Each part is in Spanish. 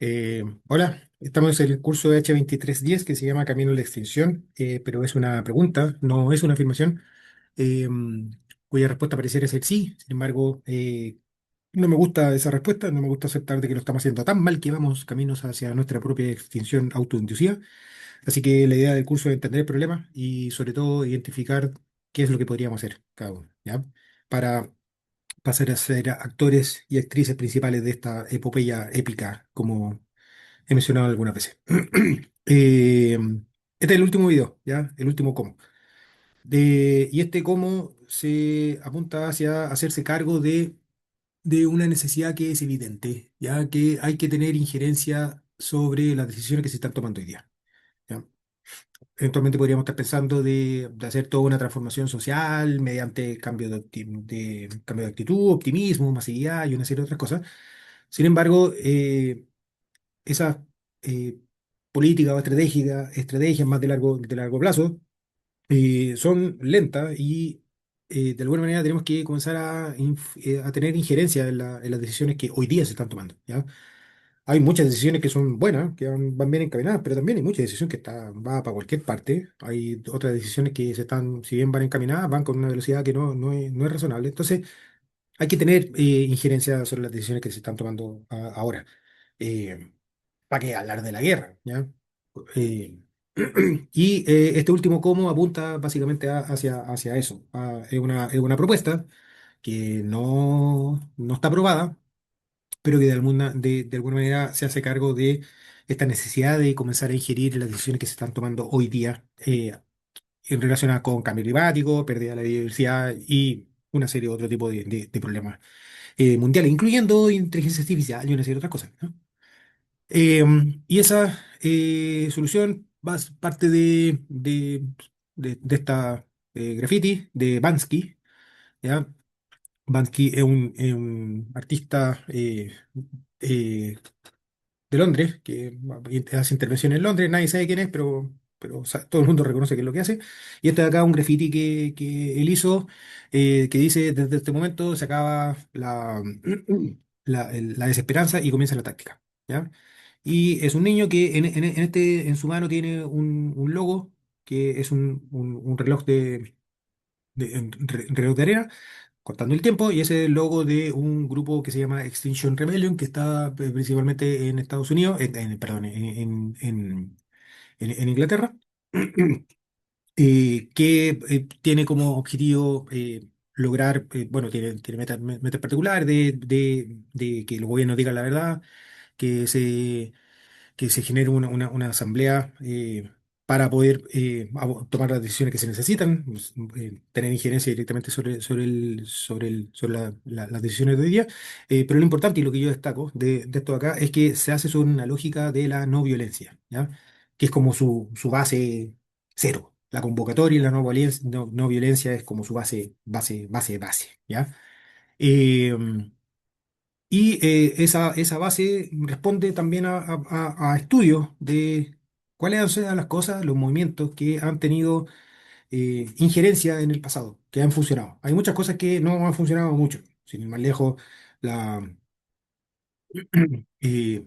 Hola, estamos en el curso H2310 que se llama Camino a la Extinción, pero es una pregunta, no es una afirmación, eh, cuya respuesta pareciera ser sí. Sin embargo, no me gusta esa respuesta, no me gusta aceptar de que lo estamos haciendo tan mal que vamos caminos hacia nuestra propia extinción autoinducida. Así que la idea del curso es entender el problema y sobre todo identificar qué es lo que podríamos hacer cada uno, ¿ya? Para pasar a ser actores y actrices principales de esta epopeya épica, como he mencionado algunas veces. Eh, este es el último video, ¿ya? El último cómo. Y este cómo se apunta hacia hacerse cargo de una necesidad que es evidente, ya que hay que tener injerencia sobre las decisiones que se están tomando hoy día. ¿Ya? Eventualmente podríamos estar pensando de hacer toda una transformación social mediante cambio de actitud, optimismo, masividad y una serie de otras cosas. Sin embargo, esas eh, políticas o estrategias más de largo plazo son lentas y de alguna manera tenemos que comenzar a tener injerencia en las decisiones que hoy día se están tomando, ¿ya? Hay muchas decisiones que son buenas, que van bien encaminadas, pero también hay muchas decisiones que va para cualquier parte. Hay otras decisiones que si bien van encaminadas, van con una velocidad que no es razonable. Entonces, hay que tener injerencia sobre las decisiones que se están tomando ahora. ¿Para qué hablar de la guerra? ¿Ya? Eh, este último cómo apunta básicamente hacia eso. Es una propuesta que no está aprobada, pero que de alguna manera se hace cargo de esta necesidad de comenzar a ingerir las decisiones que se están tomando hoy día en relación con cambio climático, pérdida de la biodiversidad y una serie de otro tipo de problemas mundiales, incluyendo inteligencia artificial y una serie de otras cosas, ¿no? Y esa solución parte de esta graffiti de Bansky, ¿ya? Bansky es un artista eh, de Londres, que hace intervenciones en Londres, nadie sabe quién es, pero todo el mundo reconoce qué es lo que hace. Y este de acá es un graffiti que él hizo, que dice, desde este momento se acaba la desesperanza y comienza la táctica, ¿ya? Y es un niño que en su mano tiene un logo, que es un reloj reloj de arena, cortando el tiempo, y ese es el logo de un grupo que se llama Extinction Rebellion, que está principalmente en Estados Unidos, perdón, en Inglaterra, que tiene como objetivo lograr, bueno, tiene metas particulares de que el gobierno diga la verdad, que se genere una asamblea para poder tomar las decisiones que se necesitan, pues, tener injerencia directamente sobre las decisiones de hoy día. Pero lo importante y lo que yo destaco de esto de acá es que se hace sobre una lógica de la no violencia, ¿ya? Que es como su base cero. La convocatoria y la no violencia es como su base, ¿ya? Eh, esa base responde también a estudios de cuáles han sido las cosas, los movimientos que han tenido injerencia en el pasado, que han funcionado. Hay muchas cosas que no han funcionado mucho. Sin ir más lejos, la,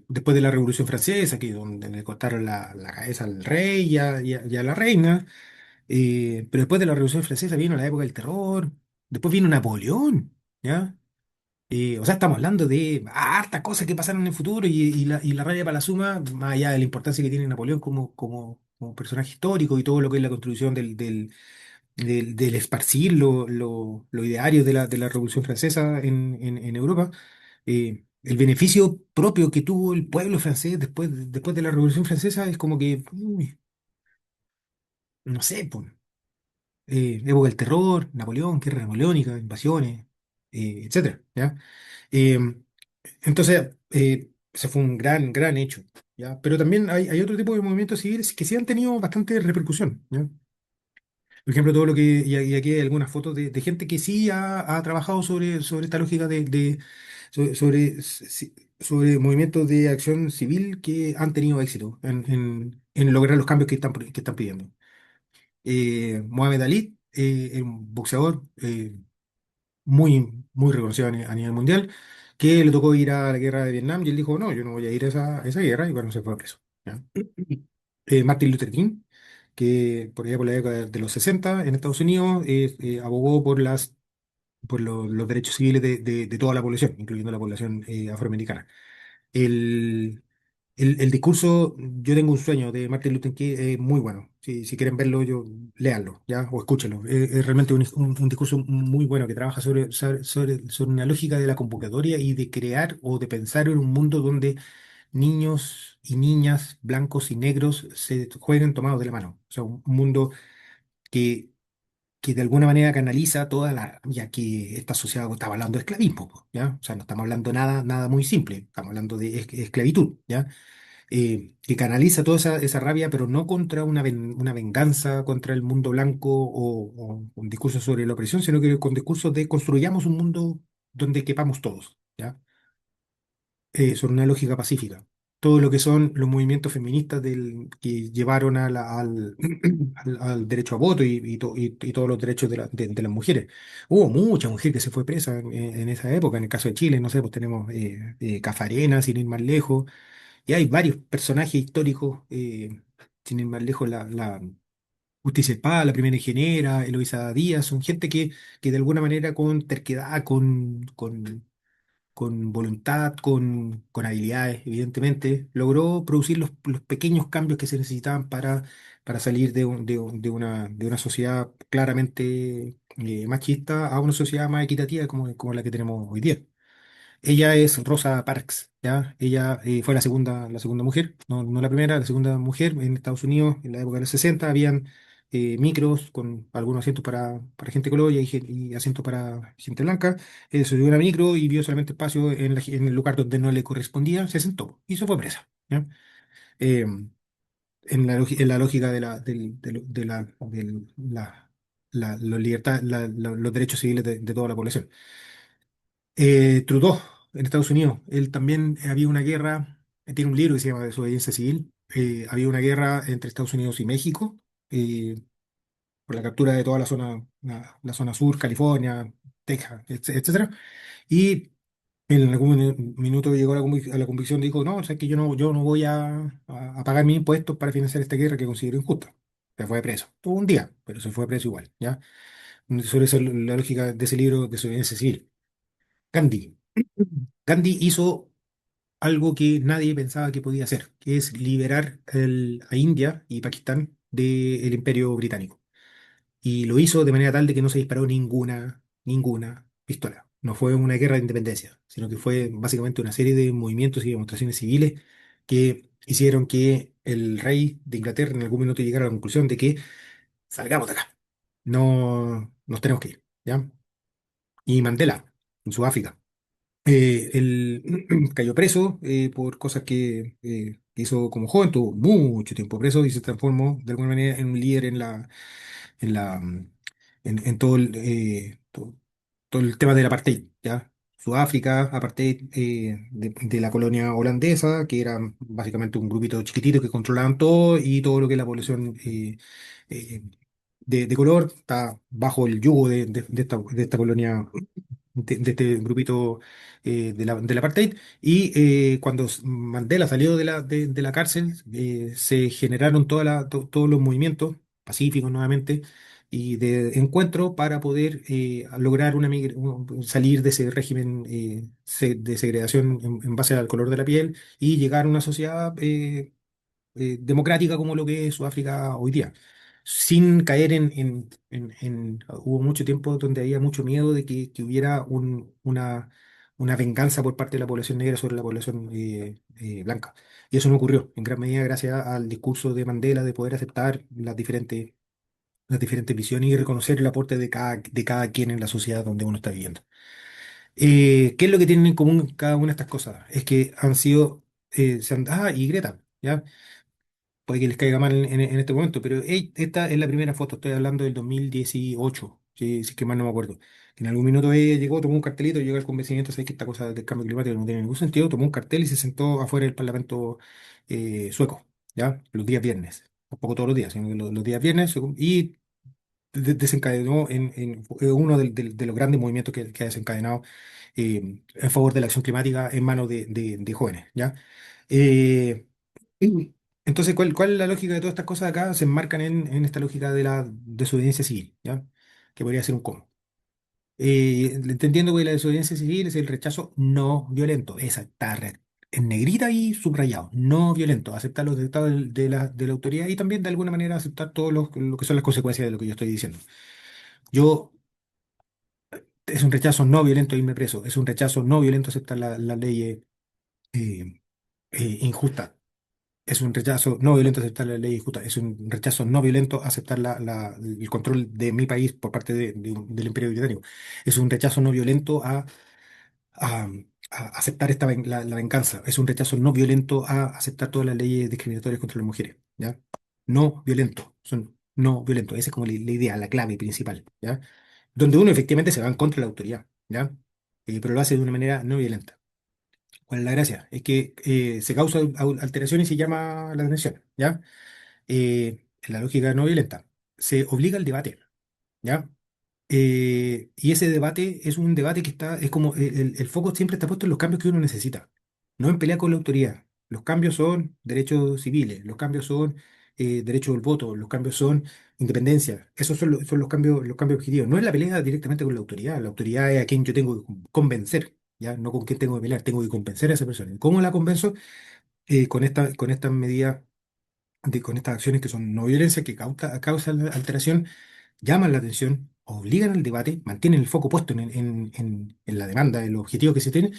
después de la Revolución Francesa, que donde le cortaron la cabeza al rey y a la reina, pero después de la Revolución Francesa vino la época del terror, después vino Napoleón, ¿ya? O sea, estamos hablando de hartas cosas que pasaron en el futuro y la raya para la suma, más allá de la importancia que tiene Napoleón como personaje histórico y todo lo que es la contribución del esparcir lo ideario de la Revolución Francesa en Europa, el beneficio propio que tuvo el pueblo francés después de la Revolución Francesa es como que, no sé, pues, época del terror, Napoleón, guerra napoleónica, invasiones, etcétera, ¿ya? Eh, entonces, ese fue un gran hecho, ¿ya? Pero también hay otro tipo de movimientos civiles que sí han tenido bastante repercusión, ¿ya? Por ejemplo, y aquí hay algunas fotos de gente que sí ha trabajado sobre esta lógica sobre movimientos de acción civil que han tenido éxito en lograr los cambios que están pidiendo. Mohamed Ali, un boxeador muy reconocido a nivel mundial, que le tocó ir a la guerra de Vietnam y él dijo, no, yo no voy a ir a esa guerra y bueno, se fue preso. ¿Ya? Martin Luther King, que por allá por la década de los 60 en Estados Unidos abogó por los derechos civiles de toda la población, incluyendo la población afroamericana. El, el discurso, yo tengo un sueño de Martin Luther King, muy bueno. Si quieren verlo, léanlo, ¿ya? O escúchenlo. Es realmente un discurso muy bueno que trabaja sobre una lógica de la convocatoria y de crear o de pensar en un mundo donde niños y niñas, blancos y negros, se jueguen tomados de la mano. O sea, un mundo que que de alguna manera canaliza toda ya que esta sociedad está hablando de esclavismo, po, ¿ya? O sea, no estamos hablando nada muy simple, estamos hablando de esclavitud, ¿ya? Que canaliza toda esa rabia, pero no contra una venganza contra el mundo blanco o un discurso sobre la opresión, sino que con discursos de construyamos un mundo donde quepamos todos, ¿ya? Sobre una lógica pacífica. Todo lo que son los movimientos feministas que llevaron al derecho a voto y todos los derechos de las mujeres. Hubo mucha mujer que se fue presa en esa época, en el caso de Chile, no sé, pues tenemos Cafarena, sin ir más lejos, y hay varios personajes históricos, sin ir más lejos, la Justicia Espada, la primera ingeniera, Eloísa Díaz, son gente que de alguna manera con terquedad, con voluntad, con habilidades, evidentemente, logró producir los pequeños cambios que se necesitaban para salir de una sociedad claramente machista a una sociedad más equitativa como la que tenemos hoy día. Ella es Rosa Parks, ¿ya? Ella fue la segunda mujer, no la primera, la segunda mujer en Estados Unidos en la época de los 60. Habían micros con algunos asientos para gente de color y asientos para gente blanca. Se subió a una micro y vio solamente espacio en el lugar donde no le correspondía, se sentó y se fue presa, ¿ya? Eh, en la lógica los derechos civiles de toda la población. Trudeau, en Estados Unidos, él también había una guerra, tiene un libro que se llama Desobediencia Civil, había una guerra entre Estados Unidos y México eh, por la captura de toda la zona sur, California, Texas, etcétera. Y en algún minuto llegó a la convicción, dijo, no, o sea, que yo no voy a pagar mis impuestos para financiar esta guerra que considero injusta. Se fue preso. Tuvo un día, pero se fue preso igual, ¿ya? Sobre eso la lógica de ese libro, Desobediencia Civil. Gandhi. Gandhi hizo algo que nadie pensaba que podía hacer, que es liberar a India y Pakistán del Imperio Británico. Y lo hizo de manera tal de que no se disparó ninguna pistola. No fue una guerra de independencia, sino que fue básicamente una serie de movimientos y demostraciones civiles que hicieron que el rey de Inglaterra en algún minuto llegara a la conclusión de que salgamos de acá, no nos tenemos que ir, ¿ya? Y Mandela, en Sudáfrica. Él cayó preso por cosas que hizo como joven, tuvo mucho tiempo preso y se transformó de alguna manera en un líder en la, mm, en todo el tema del apartheid, ¿ya? Sudáfrica, apartheid de la colonia holandesa, que era básicamente un grupito chiquitito que controlaban todo y todo lo que es la población eh, de color está bajo el yugo de esta colonia de este grupito del apartheid. Y cuando Mandela salió de la cárcel, se generaron todos los movimientos pacíficos nuevamente y de encuentro para poder lograr salir de ese régimen de segregación en base al color de la piel y llegar a una sociedad democrática como lo que es Sudáfrica hoy día, sin caer hubo mucho tiempo donde había mucho miedo de que hubiera una venganza por parte de la población negra sobre la población blanca. Y eso no ocurrió, en gran medida gracias al discurso de Mandela de poder aceptar las diferentes visiones y reconocer el aporte de cada quien en la sociedad donde uno está viviendo. ¿Qué es lo que tienen en común cada una de estas cosas? Es que han sido, y Greta, ¿ya? Puede que les caiga mal en este momento, pero hey, esta es la primera foto, estoy hablando del 2018, si es que mal no me acuerdo. Que en algún minuto ella llegó, tomó un cartelito, llegó al convencimiento, sé que esta cosa del cambio climático no tiene ningún sentido, tomó un cartel y se sentó afuera del Parlamento sueco, ¿ya? Los días viernes, tampoco todos los días, sino que los días viernes, desencadenó en uno de los grandes movimientos que ha desencadenado en favor de la acción climática en manos de jóvenes, ¿ya? Eh, y entonces, ¿cuál es la lógica de todas estas cosas acá? Se enmarcan en esta lógica de la desobediencia civil, ¿ya? Que podría ser un cómo. Entendiendo que la desobediencia civil es el rechazo no violento. Esa está en negrita y subrayado. No violento. Aceptar los dictados de la autoridad y también de alguna manera aceptar todo lo que son las consecuencias de lo que yo estoy diciendo. Yo, es un rechazo no violento irme preso. Es un rechazo no violento aceptar la ley eh, injusta. Es un rechazo no violento aceptar la ley injusta. Es un rechazo no violento aceptar el control de mi país por parte del Imperio Británico. Es un rechazo no violento a, a aceptar la venganza. Es un rechazo no violento a aceptar todas las leyes discriminatorias contra las mujeres, ¿ya? No violento, son no violentos. Esa es como la idea, la clave principal, ¿ya? Donde uno efectivamente se va en contra de la autoridad, ¿ya? Pero lo hace de una manera no violenta. ¿Cuál es la gracia? Es que se causa alteración y se llama la atención, ¿ya? En la lógica no violenta. Se obliga al debate, ¿ya? Y ese debate es un debate es como el foco siempre está puesto en los cambios que uno necesita, no en pelear con la autoridad. Los cambios son derechos civiles, los cambios son derecho del voto, los cambios son independencia. Esos son los cambios objetivos. No es la pelea directamente con la autoridad. La autoridad es a quien yo tengo que convencer, ¿ya? No con quién tengo que pelear, tengo que convencer a esa persona. ¿Y cómo la convenzo? Con estas medidas, con estas acciones que son no violencia, que causan la alteración, llaman la atención, obligan al debate, mantienen el foco puesto en la demanda, en los objetivos que se tienen,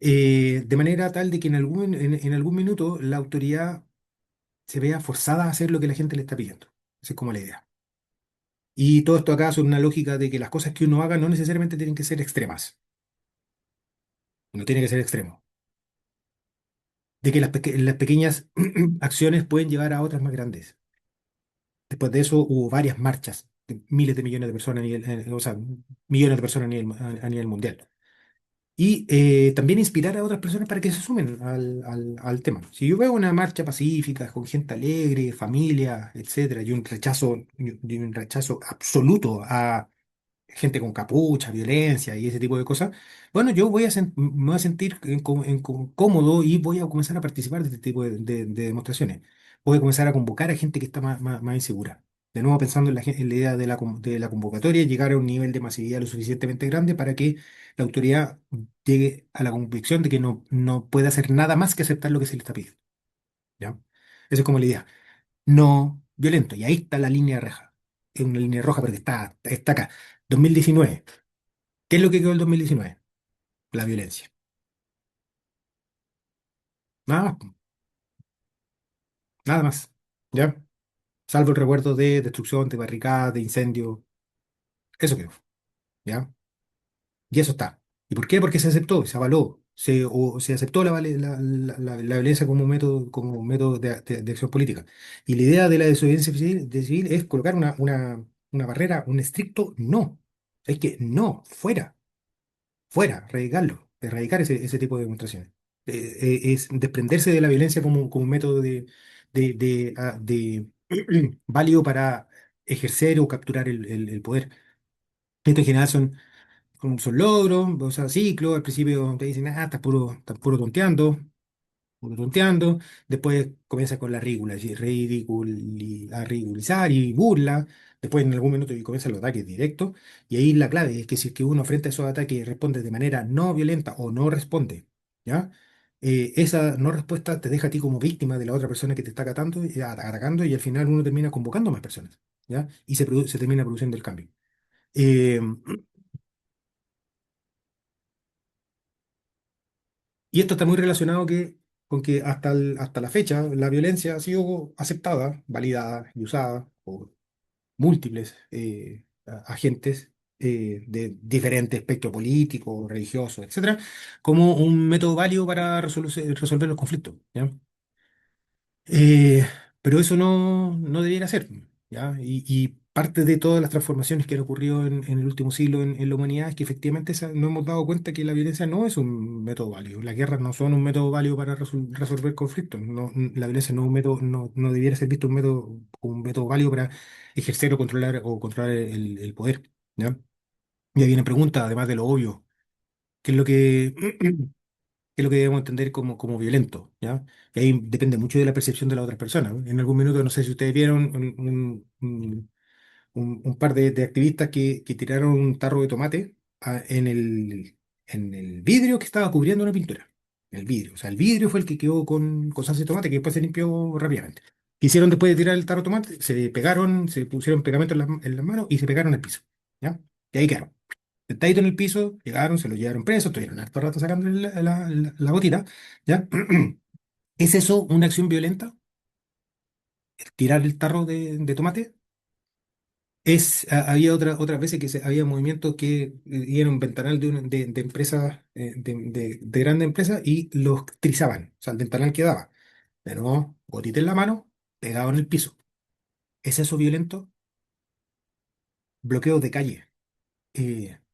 de manera tal de que en algún minuto la autoridad se vea forzada a hacer lo que la gente le está pidiendo. Esa es como la idea. Y todo esto acá son una lógica de que las cosas que uno haga no necesariamente tienen que ser extremas, no tiene que ser extremo. De que las pequeñas acciones pueden llevar a otras más grandes. Después de eso hubo varias marchas de miles de millones de personas o sea, millones de personas a nivel mundial. Y también inspirar a otras personas para que se sumen al tema. Si yo veo una marcha pacífica, con gente alegre, familia, etcétera, y un rechazo absoluto a gente con capucha, violencia y ese tipo de cosas, bueno, yo me voy a sentir cómodo y voy a comenzar a participar de este tipo de demostraciones. Voy a comenzar a convocar a gente que está más insegura. De nuevo, pensando en la idea de la convocatoria, llegar a un nivel de masividad lo suficientemente grande para que la autoridad llegue a la convicción de que no puede hacer nada más que aceptar lo que se le está pidiendo. ¿Ya? Esa es como la idea. No violento. Y ahí está la línea roja. Es una línea roja, pero que está acá. 2019. ¿Qué es lo que quedó el 2019? La violencia. Nada más, nada más. ¿Ya? Salvo el recuerdo de destrucción, de barricadas, de incendio. Eso quedó. ¿Ya? Y eso está. ¿Y por qué? Porque se aceptó, se avaló, se aceptó la violencia como método de acción política. Y la idea de la desobediencia civil es colocar una barrera, un estricto no. Es que no, fuera. Fuera, erradicar ese tipo de demostraciones. Es desprenderse de la violencia como un método de válido para ejercer o capturar el poder. Esto en general son logros, o sea, ciclos. Al principio te dicen, estás puro tonteando. Después comienza con la ridícula, es decir, a ridiculizar y burla. Después en algún minuto comienzan los ataques directos. Y ahí la clave es que si es que uno frente a esos ataques responde de manera no violenta o no responde, ¿ya? Esa no respuesta te deja a ti como víctima de la otra persona que te está atacando y al final uno termina convocando a más personas, ¿ya? Y se termina produciendo el cambio. Eh, y esto está muy relacionado con que hasta la fecha la violencia ha sido aceptada, validada y usada por múltiples agentes de diferente espectro político, religioso, etcétera, como un método válido para resolver los conflictos, ¿ya? Pero eso no debiera ser, ¿ya? Y parte de todas las transformaciones que han ocurrido en el último siglo en la humanidad es que efectivamente nos hemos dado cuenta que la violencia no es un método válido. Las guerras no son un método válido para resolver conflictos. La violencia no es un método, no debiera ser visto un método válido para ejercer o controlar el poder. ¿Ya? Y ahí viene pregunta, además de lo obvio, ¿qué es lo que, qué es lo que debemos entender como violento? ¿Ya? Y ahí depende mucho de la percepción de la otra persona, ¿no? En algún minuto, no sé si ustedes vieron un par de activistas que tiraron un tarro de tomate en el vidrio que estaba cubriendo una pintura. El vidrio. O sea, el vidrio fue el que quedó con salsa de tomate que después se limpió rápidamente. ¿Qué hicieron después de tirar el tarro de tomate? Se pegaron, se pusieron pegamento en las manos y se pegaron al piso. ¿Ya? Y ahí quedaron. Sentaditos en el piso, llegaron, se lo llevaron preso, estuvieron harto rato sacando la gotita. ¿Ya? ¿Es eso una acción violenta? ¿Tirar el tarro de tomate? Había otras veces que había movimientos que iban a un ventanal de empresas, de grandes empresas y los trizaban. O sea, el ventanal quedaba. Pero no, gotita en la mano, pegado en el piso. ¿Es eso violento? Bloqueo de calle.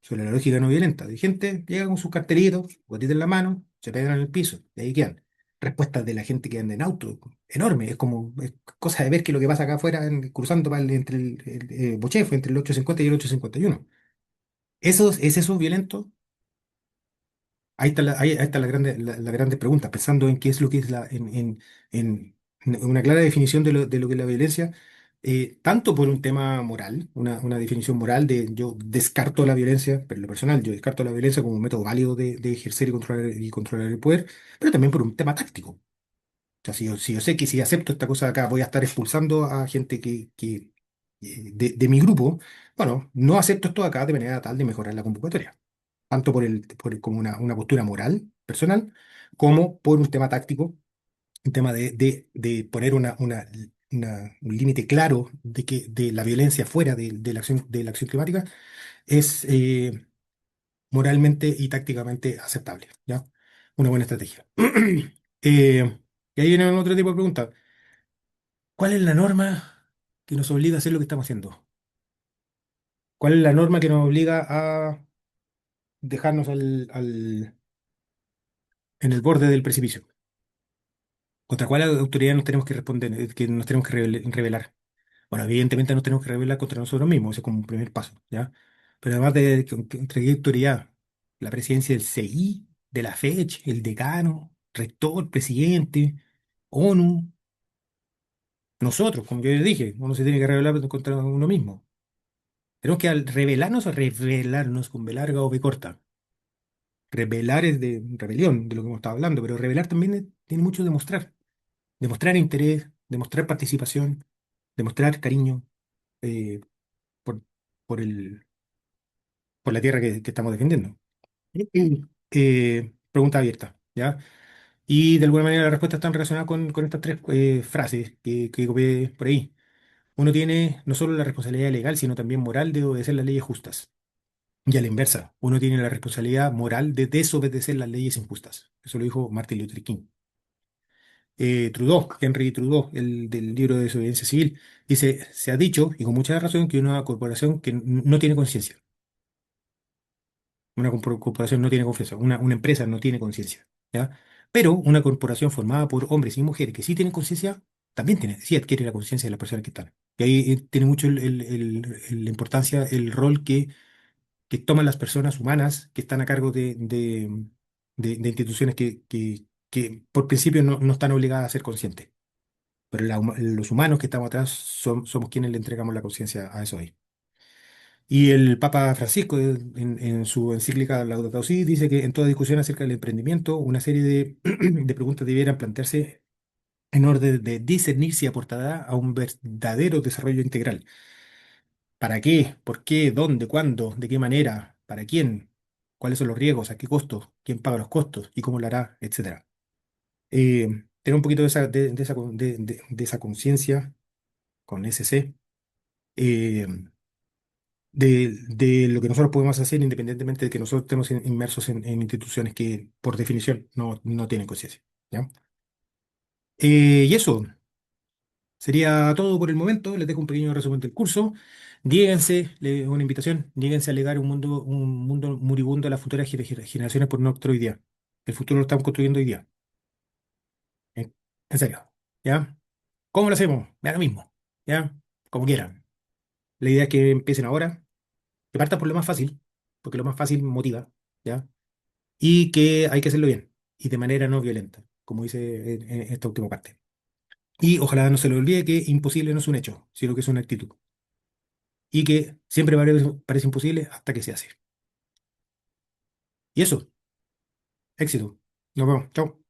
Sobre la lógica no violenta. De gente llega con sus cartelitos, gotita en la mano, se pegan en el piso. Y ahí quedan. Respuestas de la gente que anda en auto. Enorme. Es cosa de ver que lo que pasa acá afuera, cruzando entre el Bochefo, entre el 850 y el 851. ¿Es eso violento? Ahí está la grande pregunta, pensando en qué es lo que es en una clara definición de lo que es la violencia, tanto por un tema moral, una definición moral de yo descarto la violencia, pero en lo personal, yo descarto la violencia como un método válido de ejercer y controlar el poder, pero también por un tema táctico. O sea, si yo sé que si acepto esta cosa de acá voy a estar expulsando a gente de mi grupo, bueno, no acepto esto de acá de manera tal de mejorar la convocatoria tanto como una postura moral, personal, como por un tema táctico, un tema de poner un límite claro de la violencia fuera de la acción climática, es moralmente y tácticamente aceptable, ¿ya? Una buena estrategia. Y ahí viene otro tipo de pregunta. ¿Cuál es la norma que nos obliga a hacer lo que estamos haciendo? ¿Cuál es la norma que nos obliga a dejarnos en el borde del precipicio? ¿Contra cuál autoridad nos tenemos que responder, que nos tenemos que rebelar? Bueno, evidentemente nos tenemos que rebelar contra nosotros mismos, ese es como un primer paso, ¿ya? Pero además ¿entre qué autoridad? La presidencia del CI, de la FECH, el decano, rector, presidente, ONU, nosotros, como yo les dije, uno se tiene que rebelar contra uno mismo. Tenemos que rebelarnos o rebelarnos con B larga o B corta. Rebelar es de rebelión, de lo que hemos estado hablando, pero rebelar también tiene mucho de mostrar. Demostrar interés, demostrar participación, demostrar cariño eh, por, por por la tierra que estamos defendiendo. Pregunta abierta, ¿ya? Y de alguna manera las respuestas están relacionadas con estas tres frases que copié por ahí. Uno tiene no solo la responsabilidad legal, sino también moral de obedecer las leyes justas. Y a la inversa, uno tiene la responsabilidad moral de desobedecer las leyes injustas. Eso lo dijo Martin Luther King. Trudeau, Henry Trudeau, el del libro de desobediencia civil, dice, se ha dicho, y con mucha razón, que una corporación que no tiene conciencia, una corporación no tiene conciencia, una empresa no tiene conciencia, ¿ya? Pero una corporación formada por hombres y mujeres que sí tienen conciencia, también tiene, sí adquiere la conciencia de las personas que están. Y ahí tiene mucho la importancia, el rol que toman las personas humanas que están a cargo de instituciones que por principio no están obligadas a ser conscientes. Pero los humanos que estamos atrás somos quienes le entregamos la conciencia a eso ahí. Y el Papa Francisco, en su encíclica Laudato Si, dice que en toda discusión acerca del emprendimiento, una serie de preguntas debieran plantearse en orden de discernir si aportará a un verdadero desarrollo integral. ¿Para qué? ¿Por qué? ¿Dónde? ¿Cuándo? ¿De qué manera? ¿Para quién? ¿Cuáles son los riesgos? ¿A qué costo? ¿Quién paga los costos? ¿Y cómo lo hará? Etcétera. Tener un poquito de esa conciencia con SC de lo que nosotros podemos hacer independientemente de que nosotros estemos inmersos en instituciones que, por definición, no tienen conciencia. ¿Ya? Y eso, Sería todo por el momento. Les dejo un pequeño resumen del curso. Una invitación, niéguense a legar un mundo moribundo a las futuras generaciones por nuestro hoy día. El futuro lo estamos construyendo hoy día. En serio. ¿Ya? ¿Cómo lo hacemos? Me da lo mismo. ¿Ya? Como quieran. La idea es que empiecen ahora, que partan por lo más fácil, porque lo más fácil motiva. ¿Ya? Y que hay que hacerlo bien y de manera no violenta, como dice en esta última parte. Y ojalá no se le olvide que imposible no es un hecho, sino que es una actitud. Y que siempre parece imposible hasta que se hace. Y eso, éxito. Nos vemos. Chao.